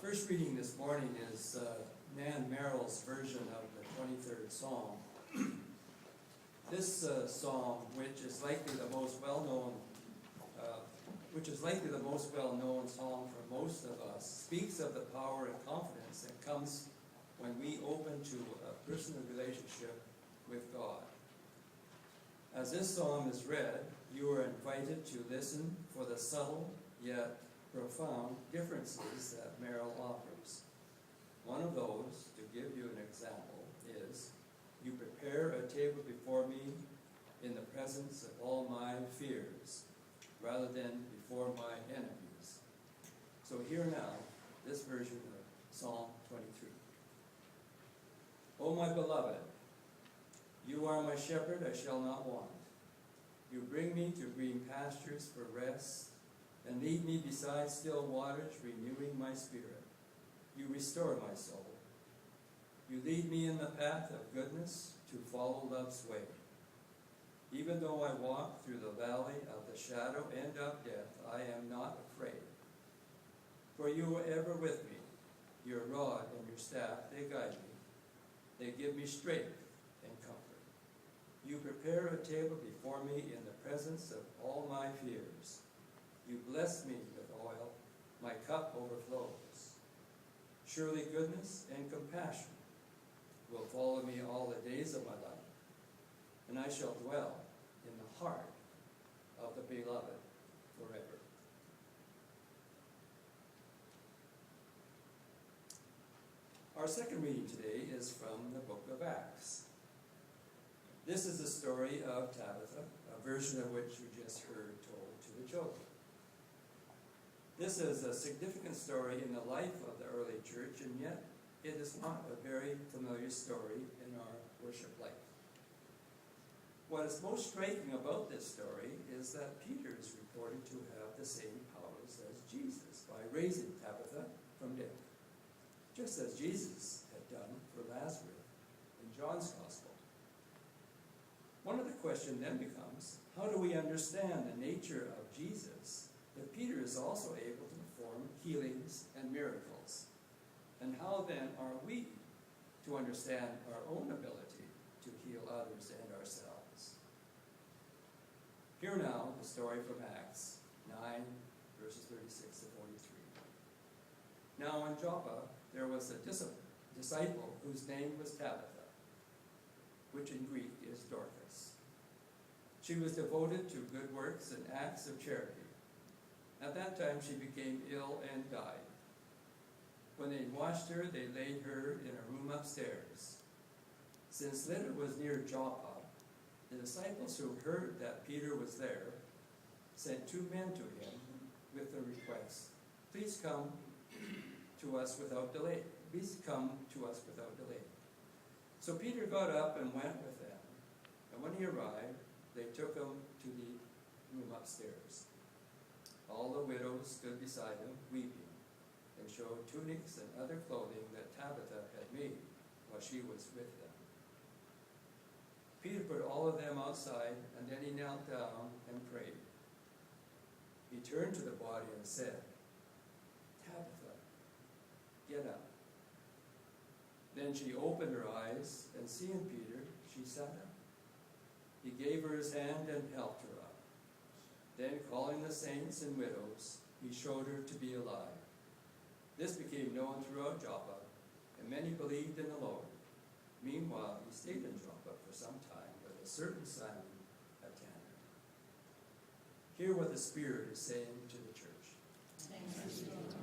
first reading this morning is Nan Merrill's version of the 23rd Psalm. This psalm, which is likely the most well-known psalm for most of us, speaks of the power and confidence that comes when we open to a personal relationship with God. As this psalm is read, you are invited to listen for the subtle yet profound differences that Merrill offers. One of those, to give you an example, is, you prepare a table before me in the presence of all my fears, rather than before my enemies. So hear now this version of Psalm 23. O my beloved, you are my shepherd, I shall not want. You bring me to green pastures for rest, and lead me beside still waters, renewing my spirit. You restore my soul. You lead me in the path of goodness to follow love's way. Even though I walk through the valley of the shadow and of death, I am not afraid. For you are ever with me. Your rod and your staff, they guide me. They give me strength and comfort. You prepare a table before me in the presence of all my fears. You bless me with oil, my cup overflows. Surely goodness and compassion will follow me all the days of my life, and I shall dwell in the heart of the beloved forever. Our second reading today is from the book of Acts. This is the story of Tabitha, a version of which you just heard told to the children. This is a significant story in the life of the early church, and yet it is not a very familiar story in our worship life. What is most striking about this story is that Peter is reported to have the same powers as Jesus by raising Tabitha from death, just as Jesus had done for Lazarus in John's Gospel. One of the questions then becomes, how do we understand the nature of Jesus if Peter is also able to perform healings and miracles? And how then are we to understand our own ability to heal others and ourselves? Hear now the story from Acts 9, verses 36 to 43. Now in Joppa there was a disciple whose name was Tabitha, which in Greek is Dorcas. She was devoted to good works and acts of charity. At that time she became ill and died. When they washed her, they laid her in a room upstairs. Since Lydda was near Joppa, the disciples who heard that Peter was there sent 2 men to him with the request, Please come to us without delay. Please come to us without delay. So Peter got up and went with them. And when he arrived, they took him to the room upstairs. All the widows stood beside him, weeping, and showed tunics and other clothing that Tabitha had made while she was with them. Peter put all of them outside, and then he knelt down and prayed. He turned to the body and said, Tabitha, get up. Then she opened her eyes, and seeing Peter, she sat up. He gave her his hand and helped her up. Then, calling the saints and widows, he showed her to be alive. This became known throughout Joppa, and many believed in the Lord. Meanwhile, he stayed in Joppa for some time with a certain Simon, a tanner. Hear what the Spirit is saying to the church. Thanks be to God.